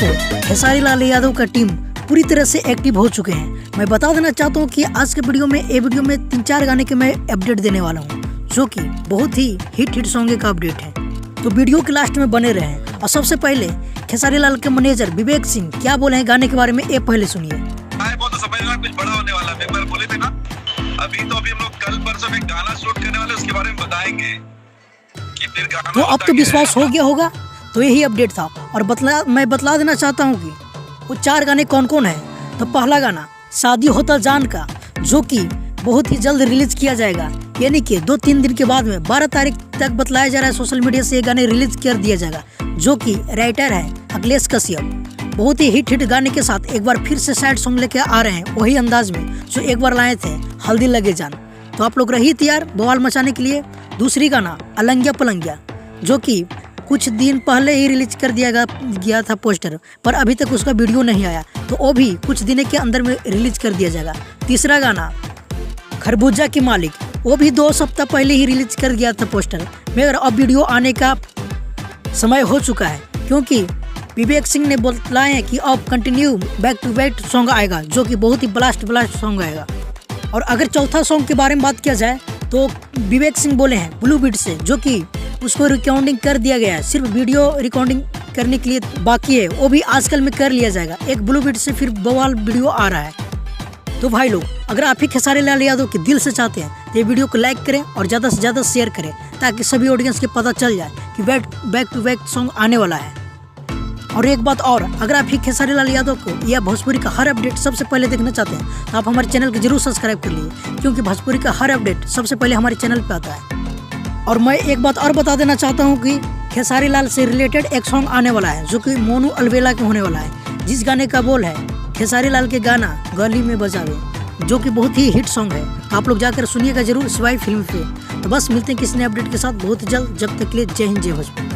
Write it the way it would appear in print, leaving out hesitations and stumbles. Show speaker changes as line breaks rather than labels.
से खेसारी लाल यादव का टीम पूरी तरह से एक्टिव हो चुके हैं। मैं बता देना चाहता हूँ कि आज के वीडियो में 3-4 गाने के मैं अपडेट देने वाला हूँ, जो कि बहुत ही हिट सॉन्ग का अपडेट है। तो वीडियो के लास्ट में बने रहें। और सबसे पहले खेसारी लाल के मैनेजर विवेक सिंह क्या बोले हैं गाने के बारे में, ये पहले सुनिए।
वो तो समझ रहा कुछ बड़ा होने वाला है। एक बार बोले थे ना, अभी हम लोग कल परसों में गाना शूट करने वाले, उसके बारे में बताएंगे कि फिर गाना।
तो अब तो विश्वास हो गया होगा। तो यही अपडेट था। और मैं बतला देना चाहता हूँ कि वो 4 गाने कौन कौन है। तो पहला गाना शादी होता जान का, जो कि बहुत ही जल्द रिलीज किया जाएगा, यानी कि 2-3 दिन के बाद में 12 तारीख तक बतलाया जा रहा है सोशल मीडिया से ये गाने रिलीज कर दिया जाएगा, जो कि राइटर है अखिलेश कश्यप। बहुत ही हिट गाने के साथ एक बार फिर से सैड सॉन्ग लेके आ रहे हैं, वही अंदाज में जो एक बार लाए थे हल्दी लगे जान। तो आप लोग रही तैयार बवाल मचाने के लिए। दूसरी गाना अलंगिया पलंगिया, जो कि कुछ दिन पहले ही रिलीज कर दिया गया था पोस्टर, पर अभी तक उसका वीडियो नहीं आया, तो वो भी कुछ दिन के अंदर में रिलीज कर दिया जाएगा। तीसरा गाना खरबूजा की मालिक, वो भी 2 सप्ताह पहले ही रिलीज कर दिया था पोस्टर, मगर अब वीडियो आने का समय हो चुका है, क्योंकि विवेक सिंह ने बताया है कि अब continue back to back song आएगा, जो कि बहुत ही ब्लास्ट सॉन्ग आएगा। और अगर चौथा सॉन्ग के बारे में बात किया जाए तो विवेक सिंह बोले हैं ब्लू बीट से, जो कि उसको रिकॉर्डिंग कर दिया गया है, सिर्फ वीडियो रिकॉर्डिंग करने के लिए बाकी है, वो भी आजकल में कर लिया जाएगा। एक ब्लू बीट से फिर बवाल वीडियो आ रहा है। तो भाई लोग, अगर आप ही खेसारी लाल यादव के दिल से चाहते हैं तो ये वीडियो को लाइक करें और ज़्यादा से ज़्यादा शेयर करें, ताकि सभी ऑडियंस के पता चल जाए कि बैक टू बैक सॉन्ग आने वाला है। और एक बात और, अगर आप ही खेसारी लाल यादव को या भोजपुरी का हर अपडेट सबसे पहले देखना चाहते हैं तो आप हमारे चैनल को जरूर सब्सक्राइब कर लीजिए, क्योंकि भोजपुरी का हर अपडेट सबसे पहले हमारे चैनल पे आता है। और मैं एक बात और बता देना चाहता हूँ कि खेसारी लाल से रिलेटेड एक सॉन्ग आने वाला है, जो कि मोनू अलवेला के होने वाला है, जिस गाने का बोल है खेसारी लाल के गाना गली में बजावे, जो कि बहुत ही हिट सॉन्ग है। तो आप लोग जाकर सुनिएगा जरूर स्वाई फिल्म पे। तो बस मिलते हैं किसी नए अपडेट के साथ बहुत जल्द। जब तक के लिए जय हिंद जय भोजपुरी।